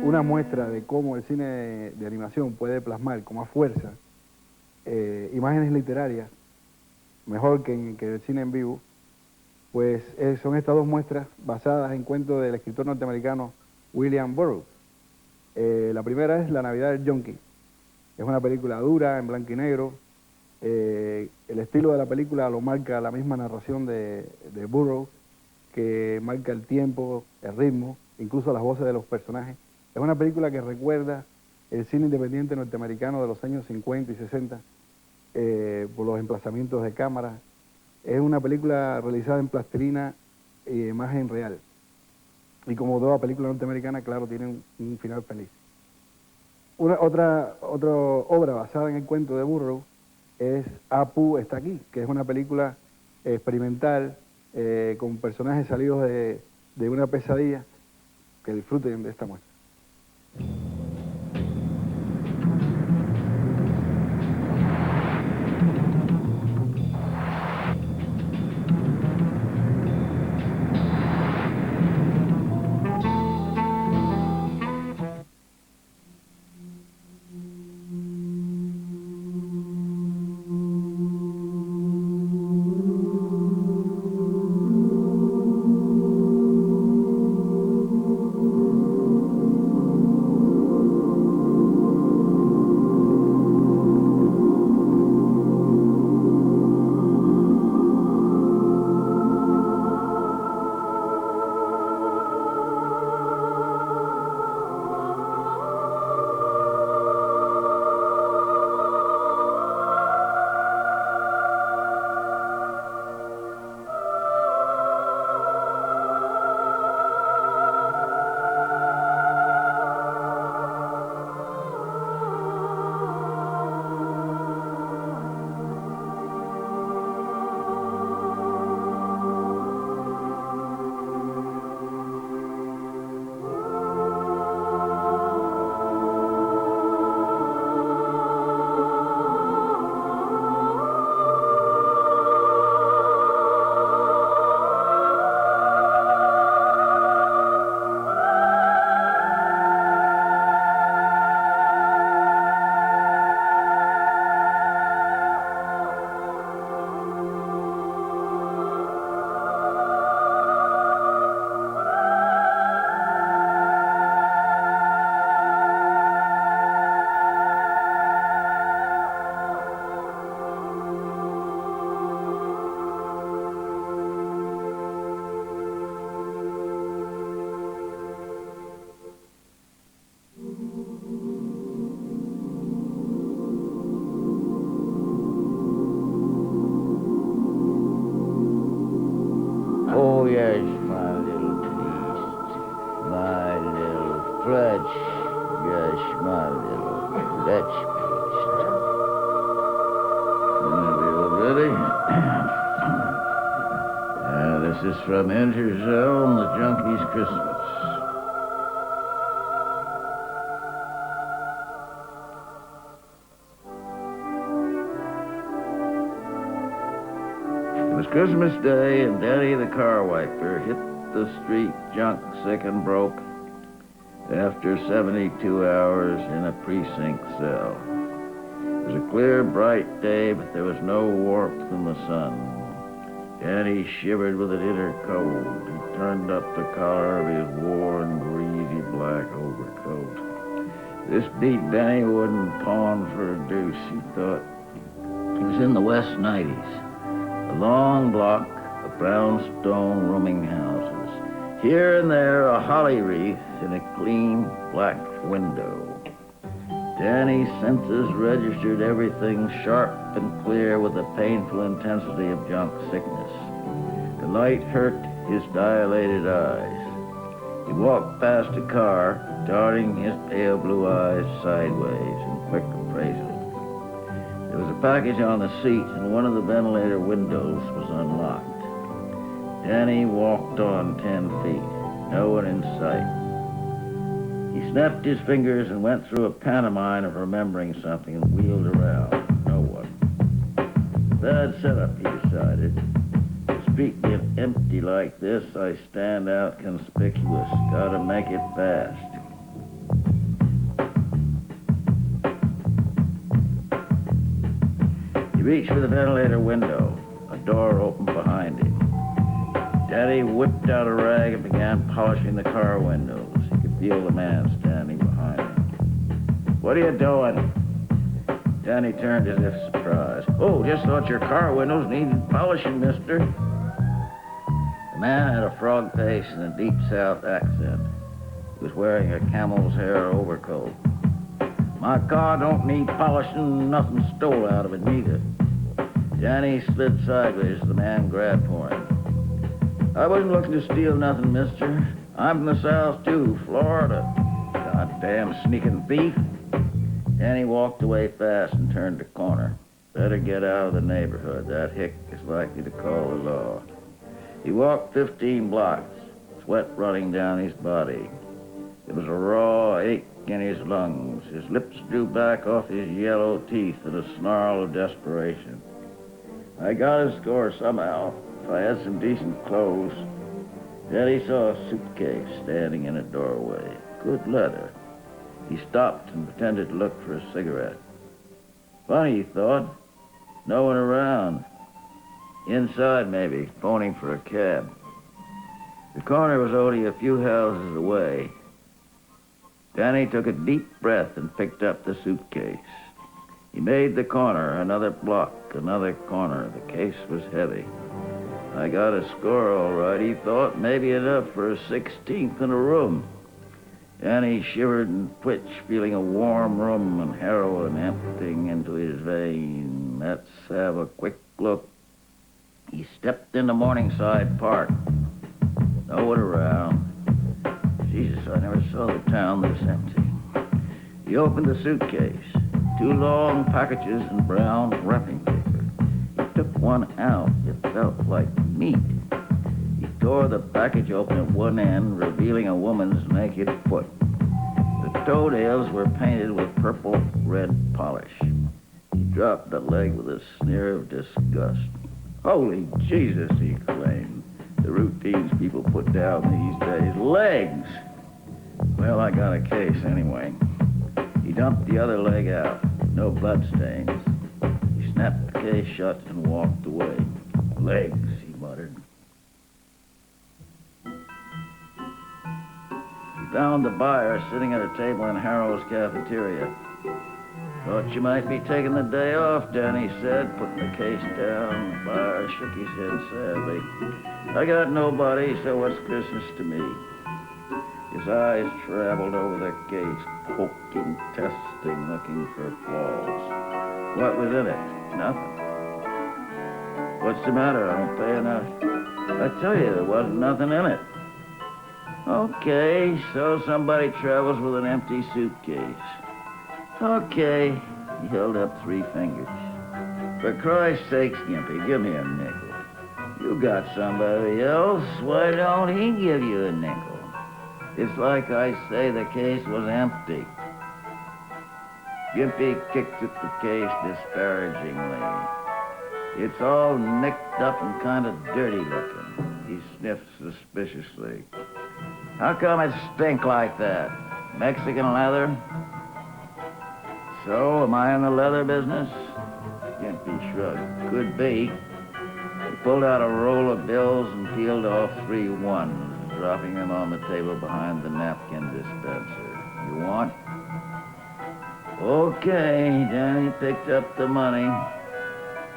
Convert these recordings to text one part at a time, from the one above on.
Una muestra de cómo el cine de animación puede plasmar con más fuerza imágenes literarias, mejor que el cine en vivo, pues son estas dos muestras basadas en cuentos del escritor norteamericano William Burroughs. La primera es La Navidad del Yonki. Es una película dura, en blanco y negro. El estilo de la película lo marca la misma narración de Burroughs, que marca el tiempo, el ritmo, incluso las voces de los personajes. Es una película que recuerda el cine independiente norteamericano de los años 50 y 60, por los emplazamientos de cámara. Es una película realizada en plastilina y imagen real. Y como toda película norteamericana, claro, tiene un final feliz. Otra obra basada en el cuento de Burroughs es Apu está aquí, que es una película experimental con personajes salidos de una pesadilla. Que disfruten de esta muestra. Oh, yes, my little beast, my little Fletch, yes, my little Fletch beast. Ready? This is from Interzone, the Junkie's Christmas. It was Christmas Day, and Danny the car wiper hit the street junk sick and broke after 72 hours in a precinct cell. It was a clear, bright day, but there was no warmth in the sun. Danny shivered with an inner cold. He turned up the collar of his worn, greasy black overcoat. This beat Danny wouldn't pawn for a deuce, he thought. He was in the West 90s. A long block of brownstone rooming houses. Here and there, a holly wreath in a clean black window. Danny's senses registered everything sharp and clear with the painful intensity of junk sickness. The light hurt his dilated eyes. He walked past a car, darting his pale blue eyes sideways in quick appraisal. There was a package on the seat, and one of the ventilator windows was unlocked. Danny walked on 10 feet, no one in sight. He snapped his fingers and went through a pantomime of remembering something and wheeled around. No one. Bad setup, he decided. The street being empty like this, I stand out conspicuous. Gotta make it fast. He reached for the ventilator window. A door opened behind him. Daddy whipped out a rag and began polishing the car windows. He could feel the man standing behind him. "What are you doing?" Danny turned as if surprised. "Oh, just thought your car windows needed polishing, mister." The man had a frog face and a deep South accent. He was wearing a camel's hair overcoat. "My car don't need polishing, nothing stole out of it neither." Danny slid sideways as the man grabbed for him. "I wasn't looking to steal nothing, mister. I'm from the South, too, Florida. Goddamn sneaking thief." Danny walked away fast and turned the corner. Better get out of the neighborhood. That hick is likely to call the law. He walked 15 blocks, sweat running down his body. There was a raw ache in his lungs. His lips drew back off his yellow teeth in a snarl of desperation. "I got his score somehow. If I had some decent clothes." Then he saw a suitcase standing in a doorway. Good leather. He stopped and pretended to look for a cigarette. Funny, he thought. No one around. Inside, maybe, phoning for a cab. The corner was only a few houses away. Danny took a deep breath and picked up the suitcase. He made the corner, another block, another corner. The case was heavy. I got a score all right, he thought. Maybe enough for a 16th in a room. Danny shivered and twitched, feeling a warm room and heroin emptying into his vein. Let's have a quick look. He stepped into Morningside Park. No one around. Jesus, I never saw the town this empty. He opened the suitcase. 2 long packages in brown wrapping paper. He took one out. It felt like meat. He tore the package open at one end, revealing a woman's naked foot. The toenails were painted with purple-red polish. He dropped the leg with a sneer of disgust. "Holy Jesus," he exclaimed. The routines people put down these days. Legs! Well, I got a case anyway. He dumped the other leg out. No bloodstains. He snapped the case shut and walked away. "Legs," he muttered. He found the buyer sitting at a table in Harrow's cafeteria. "Thought you might be taking the day off," Danny said, putting the case down. The buyer shook his head sadly. "I got nobody, so what's Christmas to me?" His eyes traveled over the case, poking, testing, looking for flaws. What was in it? Nothing. "What's the matter? I don't pay enough." "I tell you, there wasn't nothing in it." "Okay, so somebody travels with an empty suitcase. Okay." He held up 3 fingers. "For Christ's sake, Skimpy, give me a nickel. You got somebody else. Why don't he give you a nickel? It's like I say the case was empty." Skimpy kicked at the case disparagingly. "It's all nicked up and kind of dirty looking." He sniffed suspiciously. "How come it stink like that? Mexican leather?" "So, am I in the leather business?" Skimpy shrugged. "Could be." He pulled out a roll of bills and peeled off 3 ones, dropping them on the table behind the napkin dispenser. "You want?" "Okay." Danny picked up the money.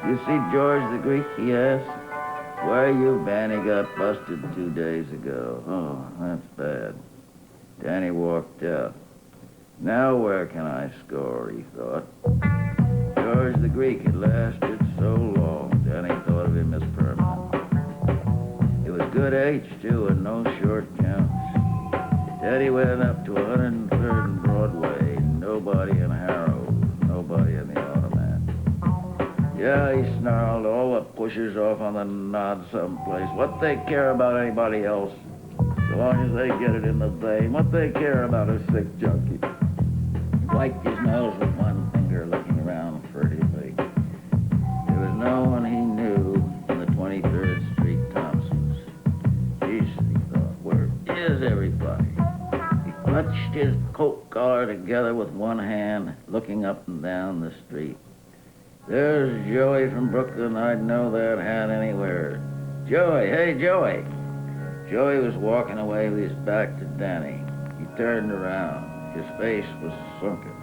"You see George the Greek?" he asked. "Why, you Banny got busted 2 days ago." "Oh, that's bad." Danny walked out. Now where can I score, he thought. George the Greek had lasted so long. Danny thought of him as permanent. It was good H, too, and no short counts. Daddy went up to 103rd and Broadway. Nobody in Harrow. Nobody in the automat. "Yeah," he snarled, "all the pushers off on the nod someplace. What they care about anybody else? So long as they get it in the vein. What they care about a sick junkie?" He wiped his nose with one finger, looking around furtively. There was no one clutched his coat collar together with one hand, looking up and down the street. There's Joey from Brooklyn. I'd know that hat anywhere. Joey, hey, Joey. Joey was walking away with his back to Danny. He turned around. His face was sunken,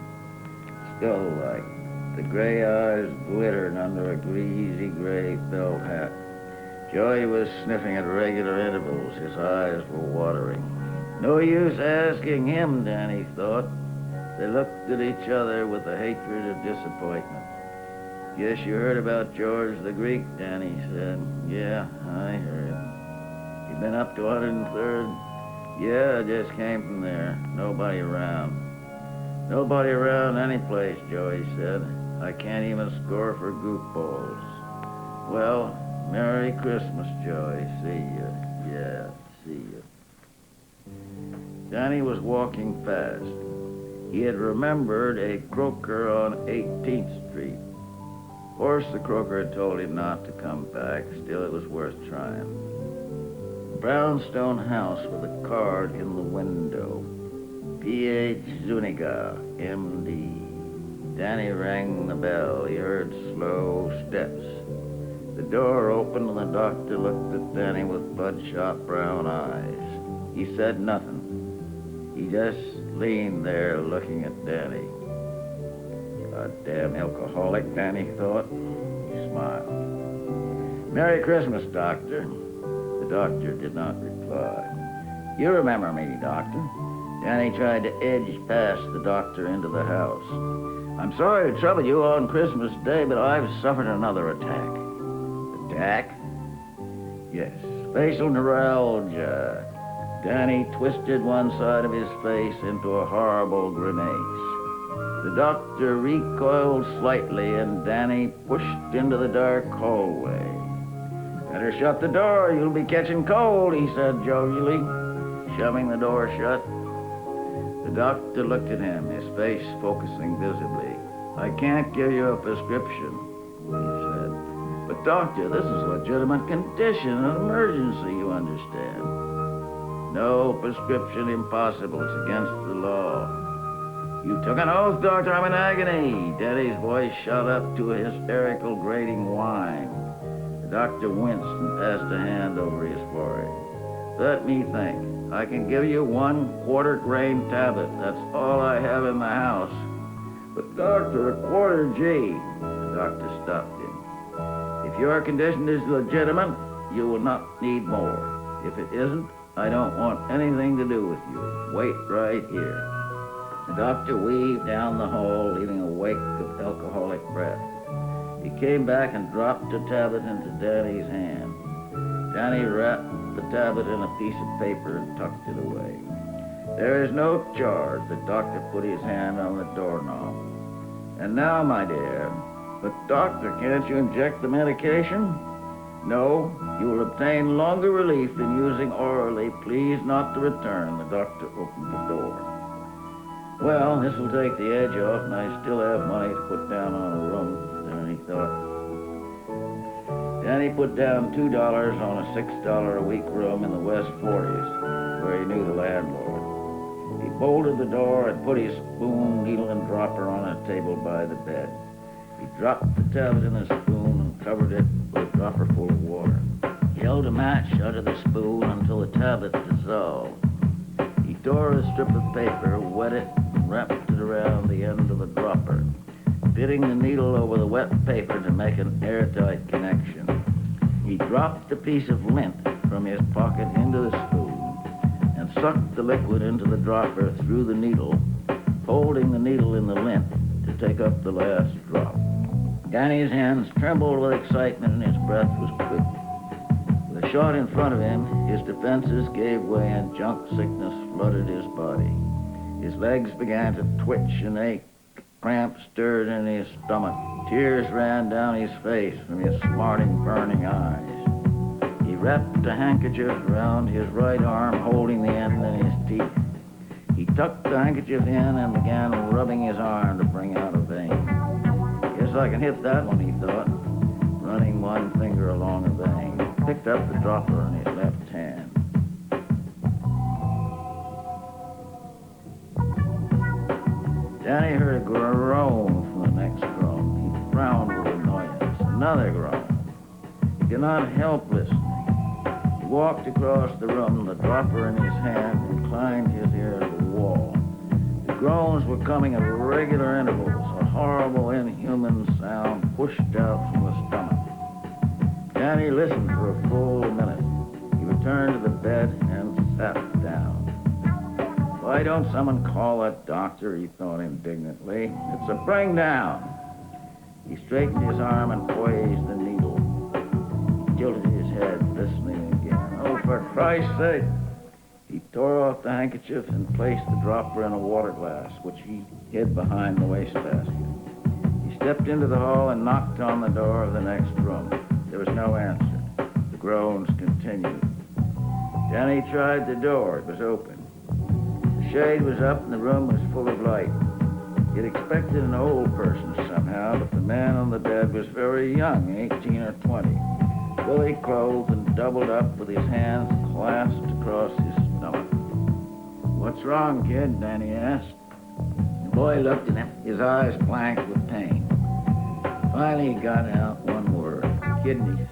skull-like. The gray eyes glittered under a greasy gray felt hat. Joey was sniffing at regular intervals. His eyes were watering. No use asking him, Danny thought. They looked at each other with the hatred of disappointment. Guess you heard about George the Greek, Danny said. Yeah, I heard. You been up to 103rd? Yeah, I just came from there. Nobody around. Nobody around any place, Joey said. I can't even score for goofballs. Well, Merry Christmas, Joey. See ya. Yeah, see ya. Danny was walking fast. He had remembered a croaker on 18th Street. Of course, the croaker had told him not to come back. Still, it was worth trying. A brownstone house with a card in the window. P.H. Zuniga, M.D. Danny rang the bell. He heard slow steps. The door opened and the doctor looked at Danny with bloodshot brown eyes. He said nothing. He just leaned there looking at Danny. Goddamn alcoholic, Danny thought. He smiled. Merry Christmas, Doctor. The doctor did not reply. You remember me, Doctor. Danny tried to edge past the doctor into the house. I'm sorry to trouble you on Christmas Day, but I've suffered another attack. Attack? Yes, facial neuralgia. Danny twisted one side of his face into a horrible grimace. The doctor recoiled slightly, and Danny pushed into the dark hallway. Better shut the door, you'll be catching cold, he said jovially, shoving the door shut. The doctor looked at him, his face focusing visibly. I can't give you a prescription, he said. But doctor, this is a legitimate condition, an emergency, you understand. No prescription impossible, it's against the law. You took an oath, Doctor, I'm in agony. Danny's voice shot up to a hysterical, grating whine. The doctor winced and passed a hand over his forehead. Let me think. I can give you 1 quarter-grain tablet. That's all I have in the house. But doctor, a quarter G. The doctor stopped him. If your condition is legitimate, you will not need more. If it isn't, I don't want anything to do with you. Wait right here. The doctor weaved down the hall, leaving a wake of alcoholic breath. He came back and dropped a tablet into Danny's hand. Danny wrapped the tablet in a piece of paper and tucked it away. There is no charge. The doctor put his hand on the doorknob. And now, my dear, but doctor, can't you inject the medication? No, you will obtain longer relief than using orally. Please not to return. The doctor opened the door. Well, this will take the edge off, and I still have money to put down on a room, Danny thought. Danny put down $2 on a $6 a week room in the West 40s, where he knew the landlord. He bolted the door and put his spoon, needle, and dropper on a table by the bed. He dropped the tablet in the spoon and covered it with a dropper full of water. He held a match under the spoon until the tablet dissolved. He tore a strip of paper, wet it, and wrapped it around the end of the dropper, fitting the needle over the wet paper to make an airtight connection. He dropped a piece of lint from his pocket into the spoon and sucked the liquid into the dropper through the needle, holding the needle in the lint to take up the last drop. Danny's hands trembled with excitement and his breath was quick. With a shot in front of him, his defenses gave way and junk sickness flooded his body. His legs began to twitch and ache. Cramps stirred in his stomach. Tears ran down his face from his smarting, burning eyes. He wrapped a handkerchief around his right arm, holding the end in his teeth. He tucked the handkerchief in and began rubbing his arm to bring out a vein. Guess I can hit that one, he thought, running one finger along a vein. He picked up the dropper in his left hand. groaned. He could not help listening. He walked across the room, the dropper in his hand, inclined his ear to the wall. The groans were coming at regular intervals, a horrible, inhuman sound pushed out from the stomach. Danny listened for a full minute. He returned to the bed and sat down. Why don't someone call a doctor, he thought indignantly. It's a bring down. He straightened his arm and poised the needle. He tilted his head, listening again. Oh, for Christ's sake! He tore off the handkerchief and placed the dropper in a water glass, which he hid behind the wastebasket. He stepped into the hall and knocked on the door of the next room. There was no answer. The groans continued. Danny tried the door. It was open. The shade was up and the room was full of light. He had expected an old person somehow, but the man on the bed was very young, 18 or 20, fully clothed and doubled up with his hands clasped across his stomach. What's wrong, kid? Danny asked. The boy looked at him, his eyes blank with pain. Finally, he got out one word. Kidneys.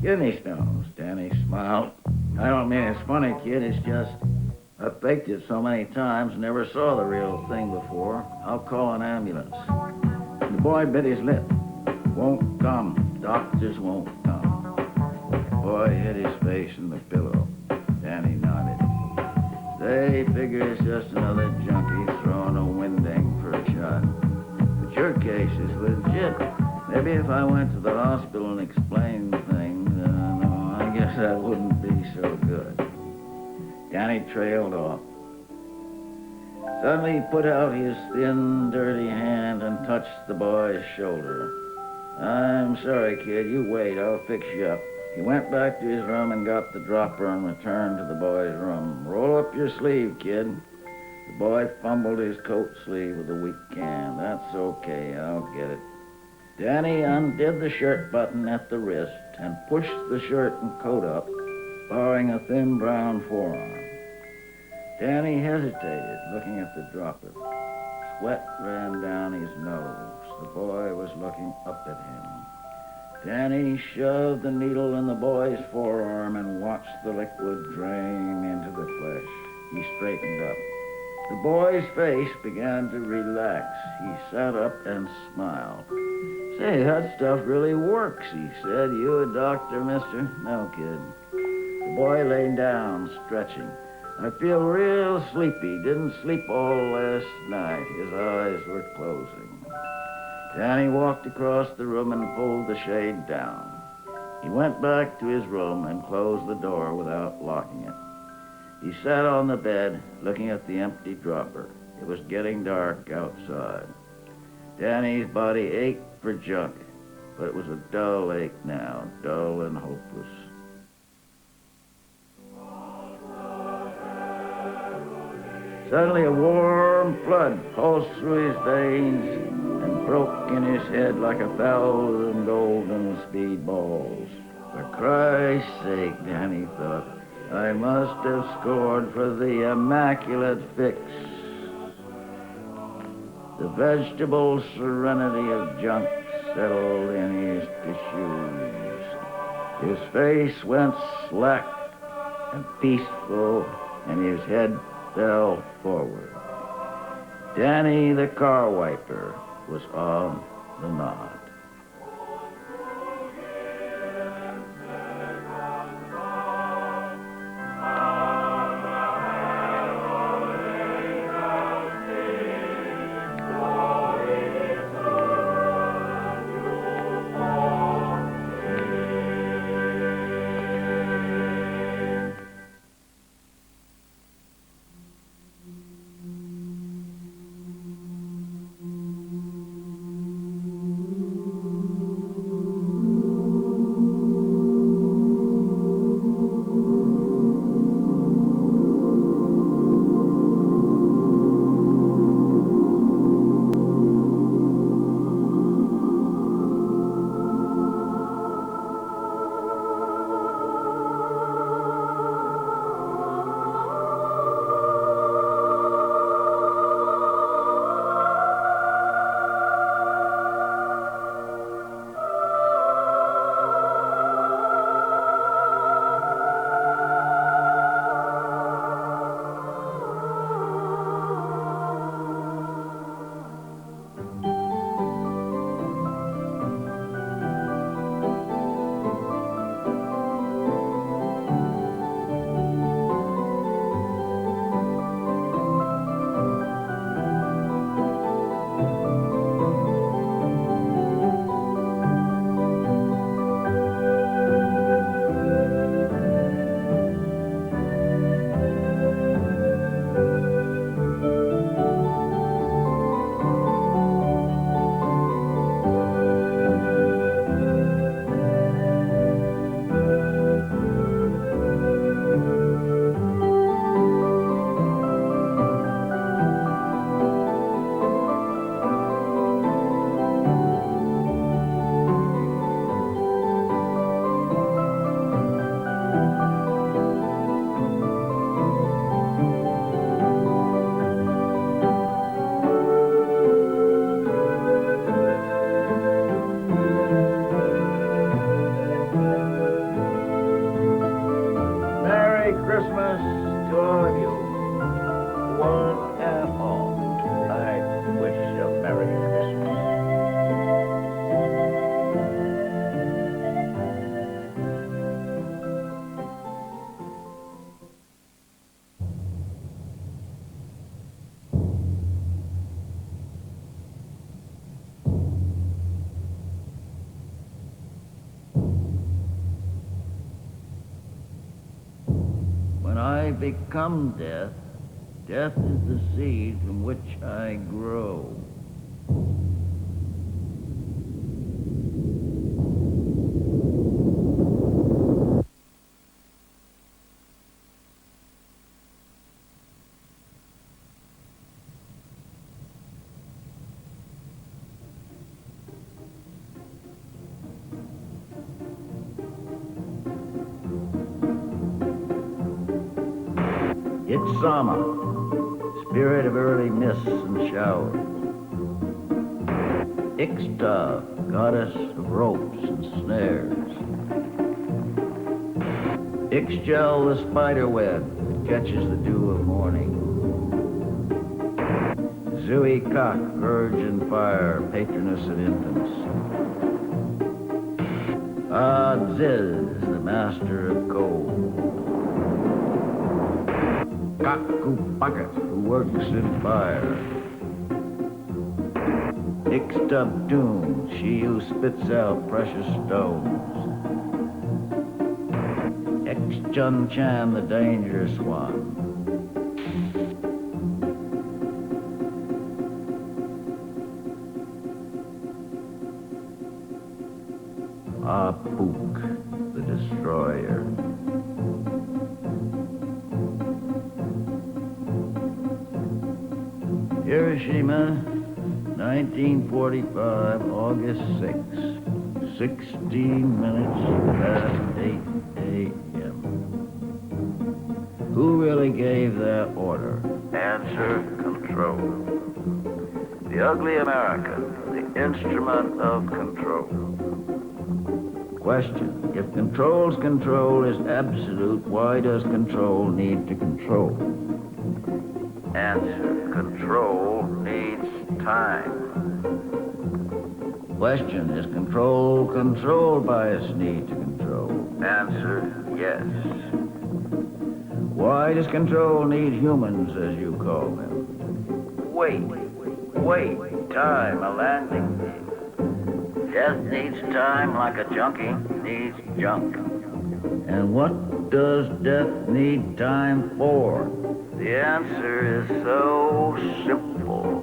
Kidney stones, Danny smiled. I don't mean it's funny, kid. It's just I faked it so many times, never saw the real thing before. I'll call an ambulance. The boy bit his lip. Won't come. Doctors won't come. The boy hid his face in the pillow. Danny nodded. They figure it's just another junkie throwing a winding for a shot. But your case is legit. Maybe if I went to the hospital and explained things, no, I guess that wouldn't be so good. Danny trailed off. Suddenly he put out his thin, dirty hand and touched the boy's shoulder. I'm sorry, kid. You wait. I'll fix you up. He went back to his room and got the dropper and returned to the boy's room. Roll up your sleeve, kid. The boy fumbled his coat sleeve with a weak hand. That's okay. I'll get it. Danny undid the shirt button at the wrist and pushed the shirt and coat up, barring a thin brown forearm. Danny hesitated, looking at the dropper. Sweat ran down his nose. The boy was looking up at him. Danny shoved the needle in the boy's forearm and watched the liquid drain into the flesh. He straightened up. The boy's face began to relax. He sat up and smiled. Say, that stuff really works, he said. You a doctor, mister? No, kid. The boy lay down, stretching. I feel real sleepy. Didn't sleep all last night. His eyes were closing. Danny walked across the room and pulled the shade down. He went back to his room and closed the door without locking it. He sat on the bed, looking at the empty dropper. It was getting dark outside. Danny's body ached for junk, but it was a dull ache now, dull and hopeless. Suddenly a warm flood pulsed through his veins and broke in his head like 1,000 golden speedballs. For Christ's sake, Danny thought, I must have scored for the immaculate fix. The vegetable serenity of junk settled in his tissues. His face went slack and peaceful, and his head fell forward. Danny the car wiper was on the nod. Christmas to all of you, one and all. I wish you a Merry Christmas. When I become death, death is the seed from which I grow. It's Sama, spirit of early mists and showers. Ixta, goddess of ropes and snares. Ixchel, the spider web that catches the dew of morning. Zui Kak, virgin fire, patroness of infants. Ziz, the master of cold. Kaku Bucket, who works in fire. Ixtub Doom, she who spits out precious stones. Xjun Chan, the dangerous one. Apuk, the destroyer. Hiroshima, 1945, August 6, 16 minutes past 8 a.m. Who really gave that order? Answer, control. The ugly American, the instrument of control. Question, if control's control is absolute, why does control need to control? Answer, control needs time. Question, is control controlled by its need to control? Answer, yes. Why does control need humans, as you call them? Wait, time, a landing field. Death needs time like a junkie needs junk. And what does death need time for? The answer is so simple.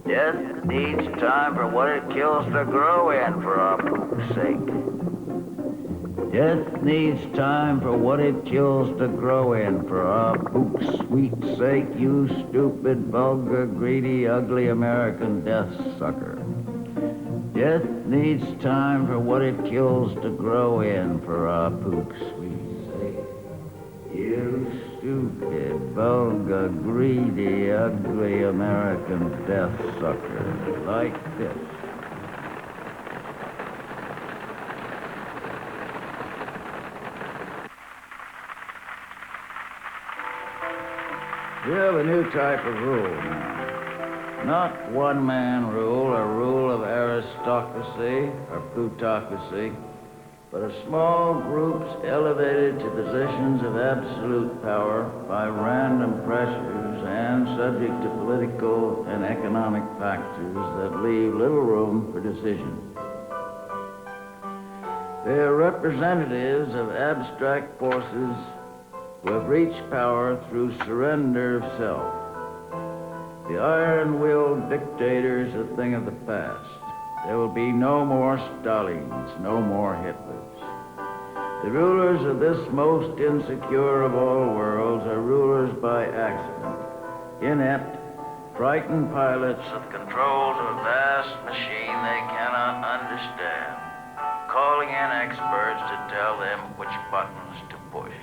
Death needs time for what it kills to grow in, for our poop's sake. Death needs time for what it kills to grow in, for our poop's sweet sake, you stupid, vulgar, greedy, ugly American death sucker. Death needs time for what it kills to grow in, for our poop's sweet sake. You stupid, vulgar, greedy, ugly American death sucker, like this. We have a new type of rule now. Not one-man rule, a rule of aristocracy or plutocracy, but a small groups elevated to positions of absolute power by random pressures and subject to political and economic factors that leave little room for decision. They are representatives of abstract forces who have reached power through surrender of self. The iron-willed dictator is a thing of the past. There will be no more Stalins, no more Hitlers. The rulers of this most insecure of all worlds are rulers by accident, inept, frightened pilots of controls of a vast machine they cannot understand, calling in experts to tell them which buttons to push.